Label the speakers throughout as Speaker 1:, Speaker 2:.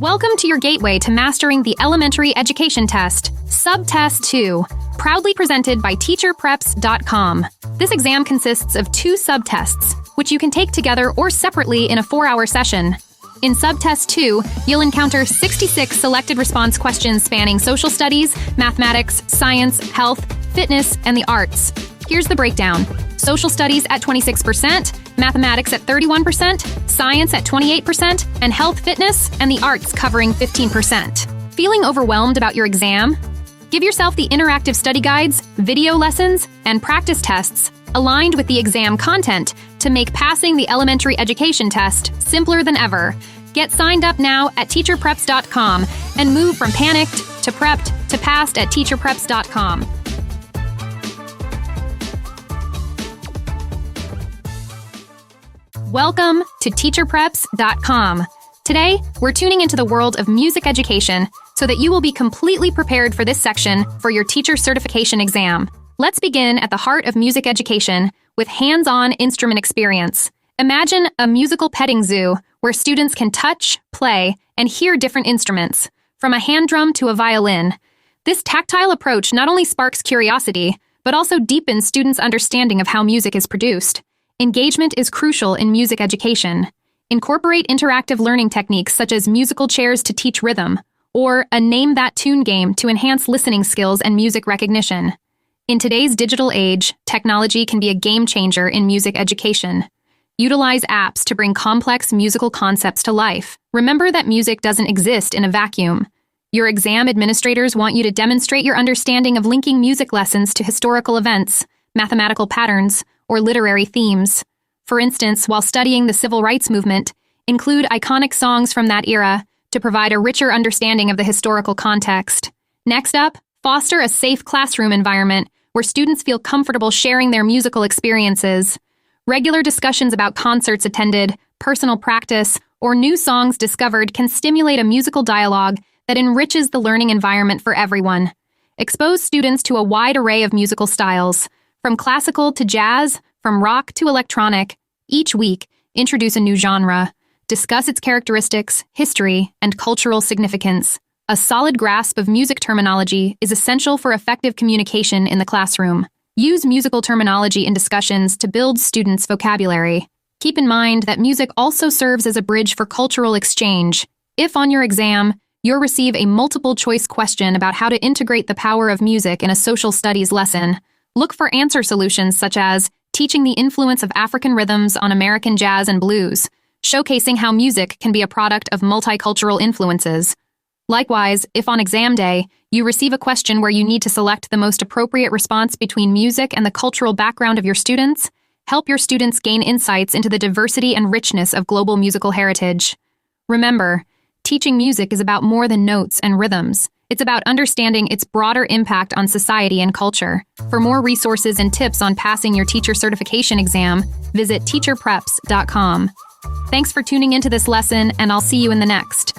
Speaker 1: Welcome to your gateway to mastering the elementary education test, Subtest 2, proudly presented by teacherpreps.com. This exam consists of 2 subtests, which you can take together or separately in a 4-hour session. In Subtest 2, you'll encounter 66 selected response questions spanning social studies, mathematics, science, health, fitness, and the arts. Here's the breakdown. Social studies at 26%, mathematics at 31%, science at 28%, and health, fitness, and the arts covering 15%. Feeling overwhelmed about your exam? Give yourself the interactive study guides, video lessons, and practice tests aligned with the exam content to make passing the elementary education test simpler than ever. Get signed up now at teacherpreps.com and move from panicked to prepped to passed at teacherpreps.com. Welcome to teacherpreps.com. Today, we're tuning into the world of music education so that you will be completely prepared for this section for your teacher certification exam. Let's begin at the heart of music education with hands-on instrument experience. Imagine a musical petting zoo where students can touch, play, and hear different instruments, from a hand drum to a violin. This tactile approach not only sparks curiosity, but also deepens students' understanding of how music is produced. Engagement is crucial in music education. Incorporate interactive learning techniques such as musical chairs to teach rhythm, or a Name That Tune game to enhance listening skills and music recognition. In today's digital age, technology can be a game changer in music education. Utilize apps to bring complex musical concepts to life. Remember that music doesn't exist in a vacuum. Your exam administrators want you to demonstrate your understanding of linking music lessons to historical events, mathematical patterns, or literary themes. For instance, while studying the civil rights movement, include iconic songs from that era to provide a richer understanding of the historical context. Next up, foster a safe classroom environment where students feel comfortable sharing their musical experiences. Regular discussions about concerts attended, personal practice, or new songs discovered can stimulate a musical dialogue that enriches the learning environment for everyone. Expose students to a wide array of musical styles, from classical to jazz, from rock to electronic. Each week, introduce a new genre. Discuss its characteristics, history, and cultural significance. A solid grasp of music terminology is essential for effective communication in the classroom. Use musical terminology in discussions to build students' vocabulary. Keep in mind that music also serves as a bridge for cultural exchange. If on your exam, you'll receive a multiple-choice question about how to integrate the power of music in a social studies lesson, look for answer solutions such as teaching the influence of African rhythms on American jazz and blues, showcasing how music can be a product of multicultural influences. Likewise, if on exam day, you receive a question where you need to select the most appropriate response between music and the cultural background of your students, help your students gain insights into the diversity and richness of global musical heritage. Remember, teaching music is about more than notes and rhythms. It's about understanding its broader impact on society and culture. For more resources and tips on passing your teacher certification exam, visit teacherpreps.com. Thanks for tuning into this lesson, and I'll see you in the next.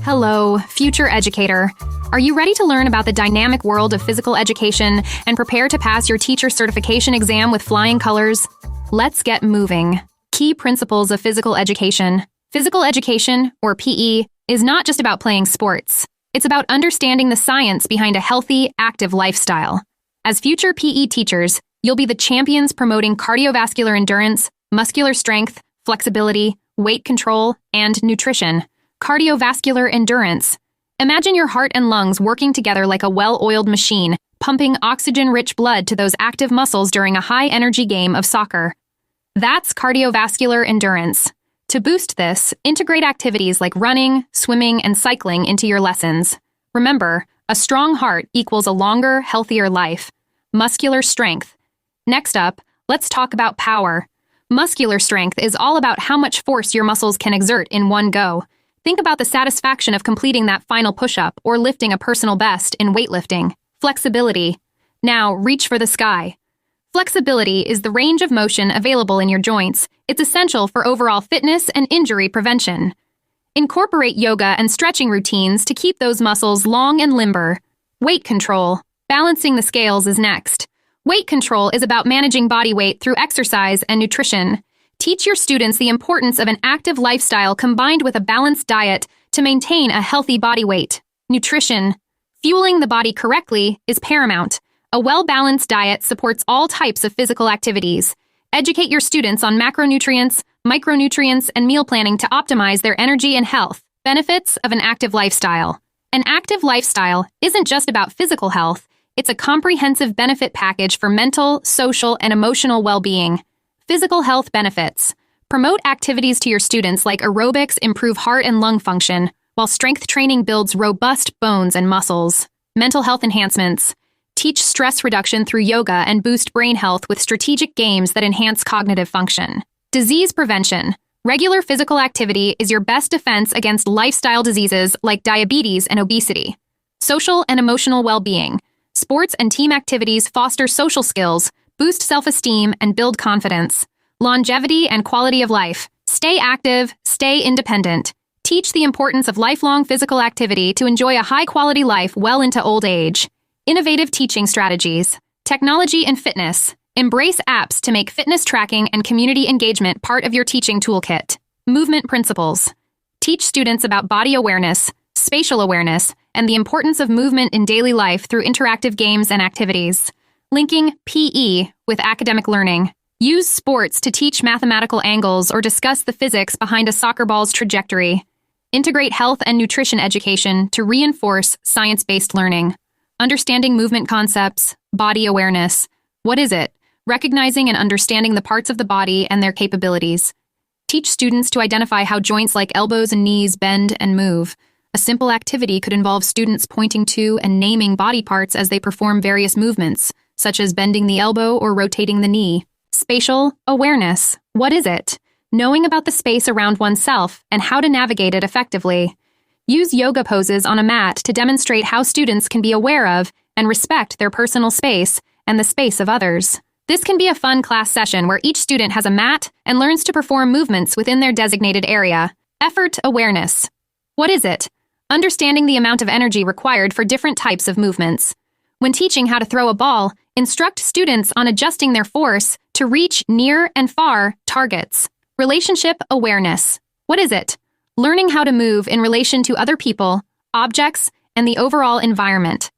Speaker 1: Hello, future educator. Are you ready to learn about the dynamic world of physical education and prepare to pass your teacher certification exam with flying colors? Let's get moving. Key principles of physical education. Physical education, or PE, is not just about playing sports. It's about understanding the science behind a healthy, active lifestyle. As future PE teachers, you'll be the champions promoting cardiovascular endurance, muscular strength, flexibility, weight control, and nutrition. Cardiovascular endurance. Imagine your heart and lungs working together like a well-oiled machine, pumping oxygen-rich blood to those active muscles during a high-energy game of soccer. That's cardiovascular endurance. To boost this, integrate activities like running, swimming, and cycling into your lessons. Remember, a strong heart equals a longer, healthier life. Muscular strength. Next up, let's talk about power. Muscular strength is all about how much force your muscles can exert in one go. Think about the satisfaction of completing that final push-up or lifting a personal best in weightlifting. Flexibility. Now, reach for the sky. Flexibility is the range of motion available in your joints. It's essential for overall fitness and injury prevention. Incorporate yoga and stretching routines to keep those muscles long and limber. Weight control. Balancing the scales is next. Weight control is about managing body weight through exercise and nutrition. Teach your students the importance of an active lifestyle combined with a balanced diet to maintain a healthy body weight. Nutrition. Fueling the body correctly is paramount. A well-balanced diet supports all types of physical activities. Educate your students on macronutrients, micronutrients, and meal planning to optimize their energy and health. Benefits of an active lifestyle. An active lifestyle isn't just about physical health, it's a comprehensive benefit package for mental, social, and emotional well-being. Physical health benefits. Promote activities to your students like aerobics improve heart and lung function, while strength training builds robust bones and muscles. Mental health enhancements. Teach stress reduction through yoga and boost brain health with strategic games that enhance cognitive function. Disease prevention. Regular physical activity is your best defense against lifestyle diseases like diabetes and obesity. Social and emotional well-being. Sports and team activities foster social skills, boost self-esteem, and build confidence. Longevity and quality of life. Stay active, stay independent. Teach the importance of lifelong physical activity to enjoy a high-quality life well into old age. Innovative teaching strategies. Technology and fitness. Embrace apps to make fitness tracking and community engagement part of your teaching toolkit. Movement principles. Teach students about body awareness, spatial awareness, and the importance of movement in daily life through interactive games and activities. Linking PE with academic learning. Use sports to teach mathematical angles or discuss the physics behind a soccer ball's trajectory. Integrate health and nutrition education to reinforce science-based learning. Understanding movement concepts, body awareness. What is it? Recognizing and understanding the parts of the body and their capabilities. Teach students to identify how joints like elbows and knees bend and move. A simple activity could involve students pointing to and naming body parts as they perform various movements, such as bending the elbow or rotating the knee. Spatial awareness. What is it? Knowing about the space around oneself and how to navigate it effectively. Use yoga poses on a mat to demonstrate how students can be aware of and respect their personal space and the space of others. This can be a fun class session where each student has a mat and learns to perform movements within their designated area. Effort awareness. What is it? Understanding the amount of energy required for different types of movements. When teaching how to throw a ball, instruct students on adjusting their force to reach near and far targets. Relationship awareness. What is it? Learning how to move in relation to other people, objects, and the overall environment.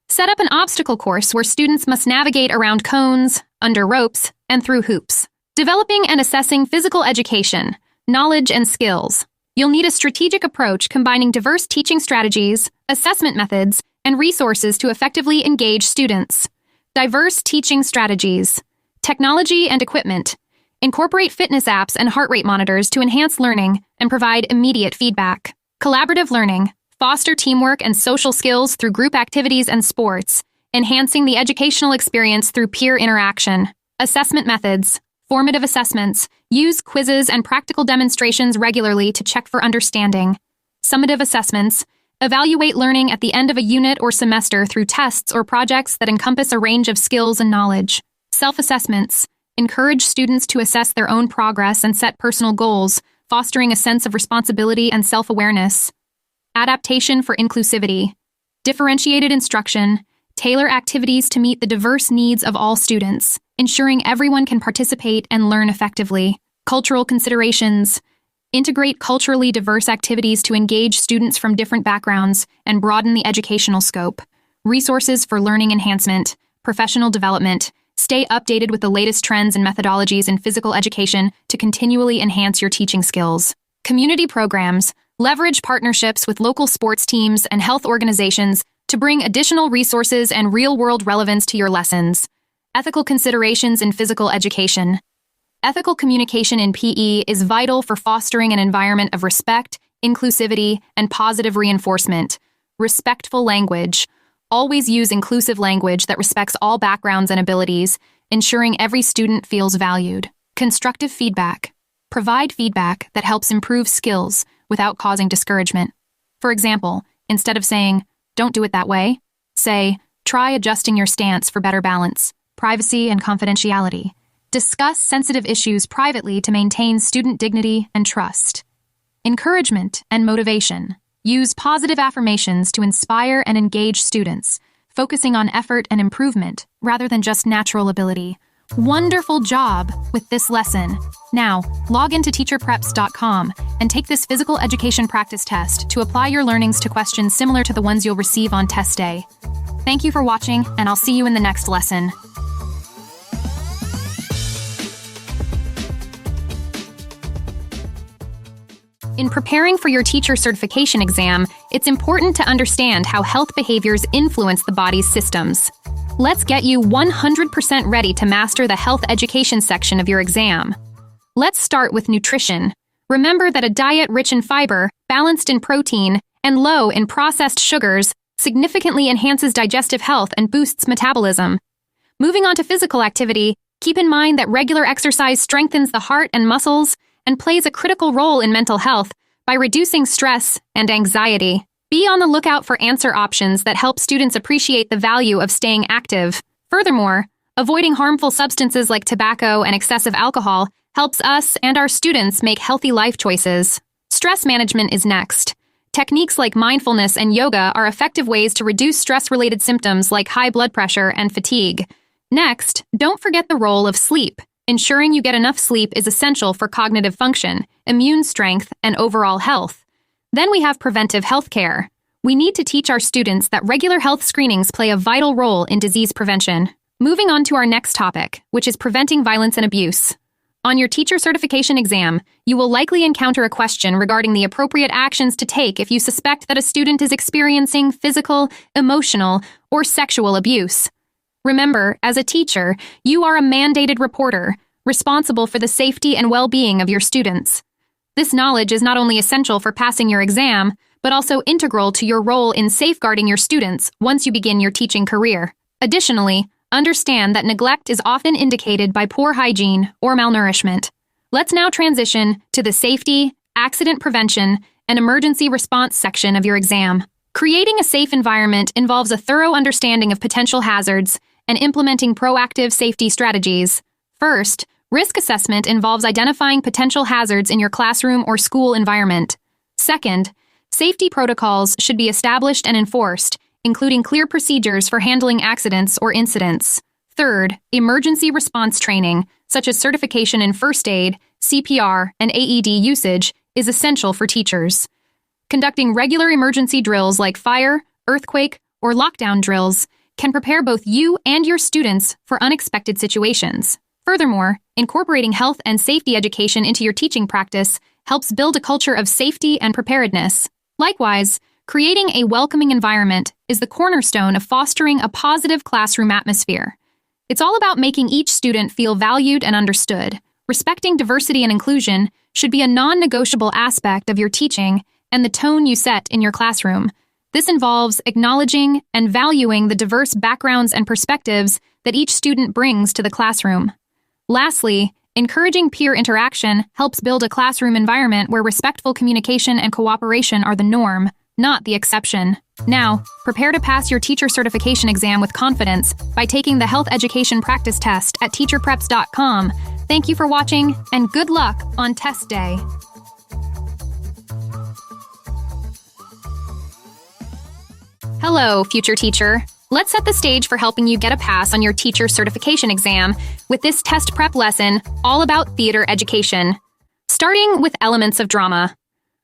Speaker 1: Set up an obstacle course where students must navigate around cones, under ropes, and through hoops. Developing and assessing physical education, knowledge, and skills. You'll need a strategic approach combining diverse teaching strategies, assessment methods, and resources to effectively engage students. Diverse teaching strategies. Technology and equipment. Incorporate fitness apps and heart rate monitors to enhance learning and provide immediate feedback. Collaborative learning. Foster teamwork and social skills through group activities and sports, enhancing the educational experience through peer interaction. Assessment methods. Formative assessments. Use quizzes and practical demonstrations regularly to check for understanding. Summative assessments. Evaluate learning at the end of a unit or semester through tests or projects that encompass a range of skills and knowledge. Self-assessments. Encourage students to assess their own progress and set personal goals, fostering a sense of responsibility and self-awareness. Adaptation for inclusivity. Differentiated instruction. Tailor activities to meet the diverse needs of all students, ensuring everyone can participate and learn effectively. Cultural considerations. Integrate culturally diverse activities to engage students from different backgrounds and broaden the educational scope. Resources for learning enhancement, professional development. Stay updated with the latest trends and methodologies in physical education to continually enhance your teaching skills. Community programs. Leverage partnerships with local sports teams and health organizations to bring additional resources and real-world relevance to your lessons. Ethical considerations in physical education. Ethical communication in PE is vital for fostering an environment of respect, inclusivity, and positive reinforcement. Respectful language. Always use inclusive language that respects all backgrounds and abilities, ensuring every student feels valued. Constructive feedback. Provide feedback that helps improve skills without causing discouragement. For example, instead of saying, "Don't do it that way," say, "Try adjusting your stance for better balance." Privacy and confidentiality. Discuss sensitive issues privately to maintain student dignity and trust. Encouragement and motivation. Use positive affirmations to inspire and engage students, focusing on effort and improvement rather than just natural ability. Wonderful job with this lesson. Now, log into teacherpreps.com and take this physical education practice test to apply your learnings to questions similar to the ones you'll receive on test day. Thank you for watching, and I'll see you in the next lesson. In preparing for your teacher certification exam, it's important to understand how health behaviors influence the body's systems. Let's get you 100% ready to master the health education section of your exam. Let's start with nutrition. Remember that a diet rich in fiber, balanced in protein, and low in processed sugars significantly enhances digestive health and boosts metabolism. Moving on to physical activity, keep in mind that regular exercise strengthens the heart and muscles and plays a critical role in mental health by reducing stress and anxiety. Be on the lookout for answer options that help students appreciate the value of staying active. Furthermore, avoiding harmful substances like tobacco and excessive alcohol helps us and our students make healthy life choices. Stress management is next. Techniques like mindfulness and yoga are effective ways to reduce stress-related symptoms like high blood pressure and fatigue. Next, don't forget the role of sleep. Ensuring you get enough sleep is essential for cognitive function, immune strength, and overall health. Then we have preventive health care. We need to teach our students that regular health screenings play a vital role in disease prevention. Moving on to our next topic, which is preventing violence and abuse. On your teacher certification exam, you will likely encounter a question regarding the appropriate actions to take if you suspect that a student is experiencing physical, emotional, or sexual abuse. Remember, as a teacher, you are a mandated reporter, responsible for the safety and well-being of your students. This knowledge is not only essential for passing your exam, but also integral to your role in safeguarding your students once you begin your teaching career. Additionally, understand that neglect is often indicated by poor hygiene or malnourishment. Let's now transition to the safety, accident prevention, and emergency response section of your exam. Creating a safe environment involves a thorough understanding of potential hazards and implementing proactive safety strategies. First, risk assessment involves identifying potential hazards in your classroom or school environment. Second, safety protocols should be established and enforced, including clear procedures for handling accidents or incidents. Third, emergency response training, such as certification in first aid, CPR, and AED usage, is essential for teachers. Conducting regular emergency drills like fire, earthquake, or lockdown drills can prepare both you and your students for unexpected situations. Furthermore, incorporating health and safety education into your teaching practice helps build a culture of safety and preparedness. Likewise, creating a welcoming environment is the cornerstone of fostering a positive classroom atmosphere. It's all about making each student feel valued and understood. Respecting diversity and inclusion should be a non-negotiable aspect of your teaching and the tone you set in your classroom. This involves acknowledging and valuing the diverse backgrounds and perspectives that each student brings to the classroom. Lastly, encouraging peer interaction helps build a classroom environment where respectful communication and cooperation are the norm, not the exception. Now, prepare to pass your teacher certification exam with confidence by taking the health education practice test at teacherpreps.com. Thank you for watching, and good luck on test day. Hello, future teacher. Let's set the stage for helping you get a pass on your teacher certification exam with this test prep lesson all about theater education. Starting with elements of drama.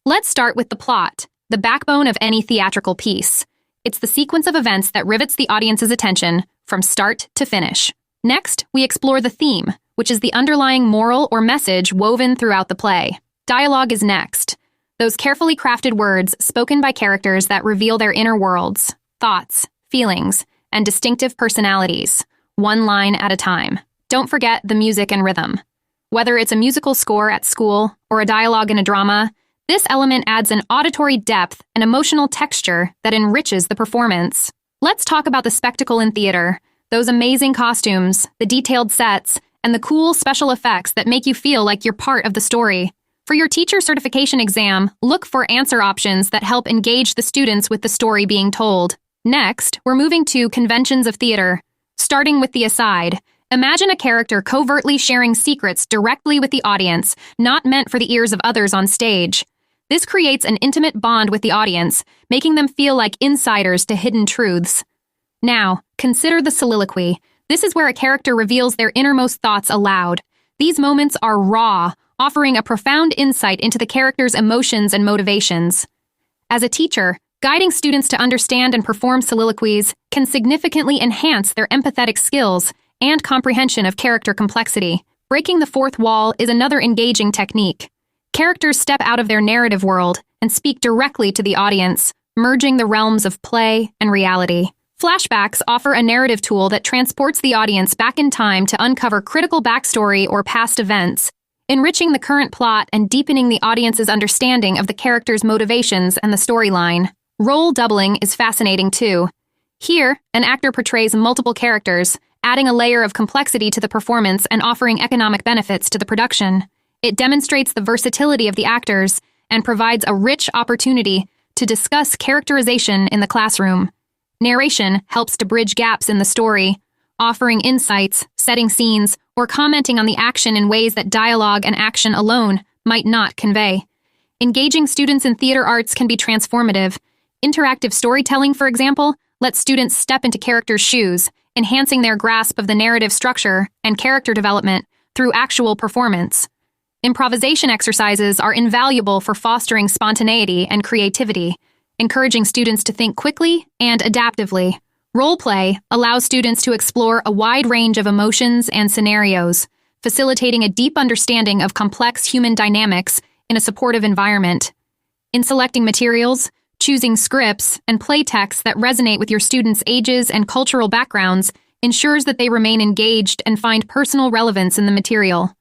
Speaker 1: Let's start with the plot, the backbone of any theatrical piece. It's the sequence of events that rivets the audience's attention from start to finish. Next, we explore the theme, which is the underlying moral or message woven throughout the play. Dialogue is next. Those carefully crafted words spoken by characters that reveal their inner worlds, thoughts, feelings, and distinctive personalities, one line at a time. Don't forget the music and rhythm. Whether it's a musical score at school or a dialogue in a drama, this element adds an auditory depth and emotional texture that enriches the performance. Let's talk about the spectacle in theater, those amazing costumes, the detailed sets, and the cool special effects that make you feel like you're part of the story. For your teacher certification exam, look for answer options that help engage the students with the story being told. Next, we're moving to conventions of theater. Starting with the aside, imagine a character covertly sharing secrets directly with the audience, not meant for the ears of others on stage. This creates an intimate bond with the audience, making them feel like insiders to hidden truths. Now, consider the soliloquy. This is where a character reveals their innermost thoughts aloud. These moments are raw, offering a profound insight into the character's emotions and motivations. As a teacher, guiding students to understand and perform soliloquies can significantly enhance their empathetic skills and comprehension of character complexity. Breaking the fourth wall is another engaging technique. Characters step out of their narrative world and speak directly to the audience, merging the realms of play and reality. Flashbacks offer a narrative tool that transports the audience back in time to uncover critical backstory or past events, enriching the current plot and deepening the audience's understanding of the character's motivations and the storyline. Role doubling is fascinating too. Here, an actor portrays multiple characters, adding a layer of complexity to the performance and offering economic benefits to the production. It demonstrates the versatility of the actors and provides a rich opportunity to discuss characterization in the classroom. Narration helps to bridge gaps in the story, offering insights, setting scenes, or commenting on the action in ways that dialogue and action alone might not convey. Engaging students in theater arts can be transformative. Interactive storytelling, for example, lets students step into characters' shoes, enhancing their grasp of the narrative structure and character development through actual performance. Improvisation exercises are invaluable for fostering spontaneity and creativity, encouraging students to think quickly and adaptively. Role play allows students to explore a wide range of emotions and scenarios, facilitating a deep understanding of complex human dynamics in a supportive environment. In selecting materials, choosing scripts and play texts that resonate with your students' ages and cultural backgrounds ensures that they remain engaged and find personal relevance in the material.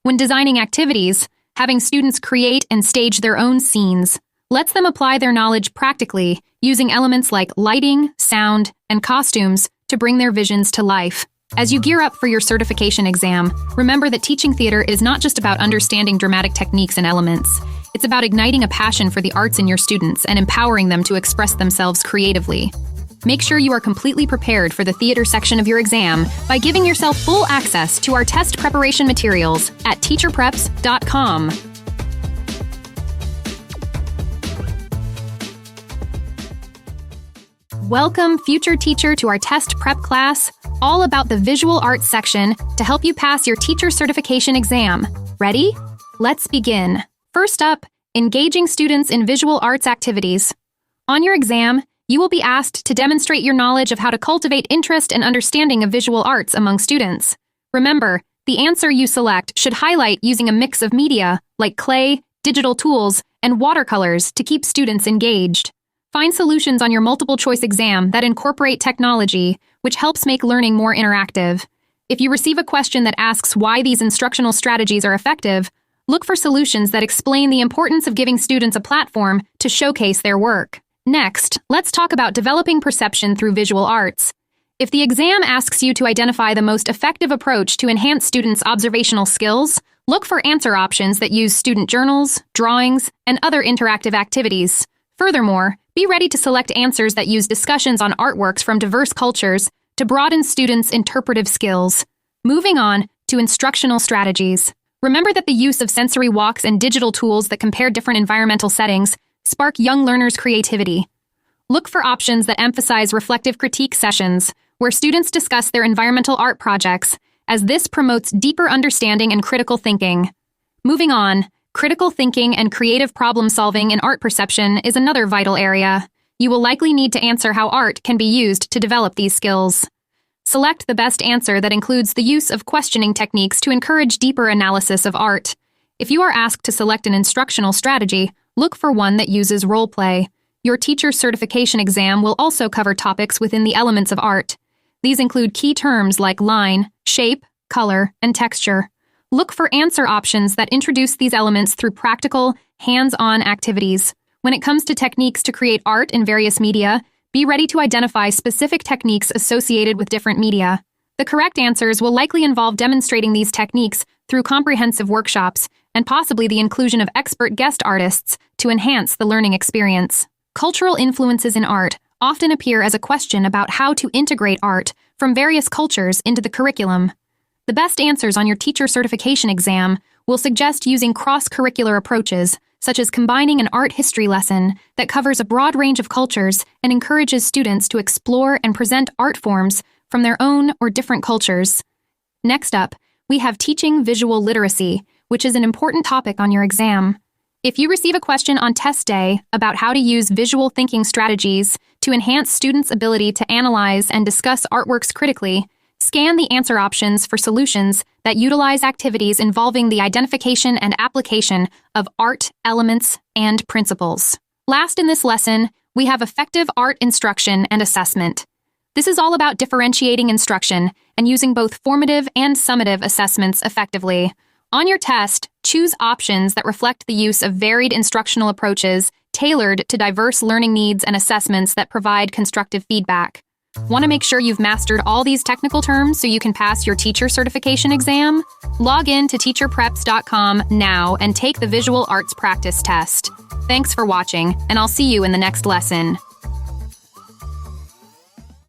Speaker 1: When designing activities, having students create and stage their own scenes lets them apply their knowledge practically, using elements like lighting, sound, and costumes to bring their visions to life. As you gear up for your certification exam, remember that teaching theater is not just about understanding dramatic techniques and elements. It's about igniting a passion for the arts in your students and empowering them to express themselves creatively. Make sure you are completely prepared for the theater section of your exam by giving yourself full access to our test preparation materials at teacherpreps.com. Welcome, future teacher, to our test prep class, all about the visual arts section to help you pass your teacher certification exam. Ready? Let's begin. First up, engaging students in visual arts activities. On your exam, you will be asked to demonstrate your knowledge of how to cultivate interest and understanding of visual arts among students. Remember, the answer you select should highlight using a mix of media, like clay, digital tools, and watercolors to keep students engaged. Find solutions on your multiple-choice exam that incorporate technology, which helps make learning more interactive. If you receive a question that asks why these instructional strategies are effective, look for solutions that explain the importance of giving students a platform to showcase their work. Next, let's talk about developing perception through visual arts. If the exam asks you to identify the most effective approach to enhance students' observational skills, look for answer options that use student journals, drawings, and other interactive activities. Furthermore, be ready to select answers that use discussions on artworks from diverse cultures to broaden students' interpretive skills. Moving on to instructional strategies. Remember that the use of sensory walks and digital tools that compare different environmental settings spark young learners' creativity. Look for options that emphasize reflective critique sessions, where students discuss their environmental art projects, as this promotes deeper understanding and critical thinking. Moving on, critical thinking and creative problem-solving in art perception is another vital area. You will likely need to answer how art can be used to develop these skills. Select the best answer that includes the use of questioning techniques to encourage deeper analysis of art. If you are asked to select an instructional strategy, look for one that uses role play. Your teacher certification exam will also cover topics within the elements of art. These include key terms like line, shape, color, and texture. Look for answer options that introduce these elements through practical, hands-on activities. When it comes to techniques to create art in various media, be ready to identify specific techniques associated with different media. The correct answers will likely involve demonstrating these techniques through comprehensive workshops and possibly the inclusion of expert guest artists to enhance the learning experience. Cultural influences in art often appear as a question about how to integrate art from various cultures into the curriculum. The best answers on your teacher certification exam will suggest using cross-curricular approaches, such as combining an art history lesson that covers a broad range of cultures and encourages students to explore and present art forms from their own or different cultures. Next up, we have teaching visual literacy, which is an important topic on your exam. If you receive a question on test day about how to use visual thinking strategies to enhance students' ability to analyze and discuss artworks critically, scan the answer options for solutions that utilize activities involving the identification and application of art elements and principles. Last in this lesson, we have effective art instruction and assessment. This is all about differentiating instruction and using both formative and summative assessments effectively. On your test, choose options that reflect the use of varied instructional approaches tailored to diverse learning needs and assessments that provide constructive feedback. Want to make sure you've mastered all these technical terms so you can pass your teacher certification exam? Log in to teacherpreps.com now and take the visual arts practice test. Thanks for watching, and I'll see you in the next lesson.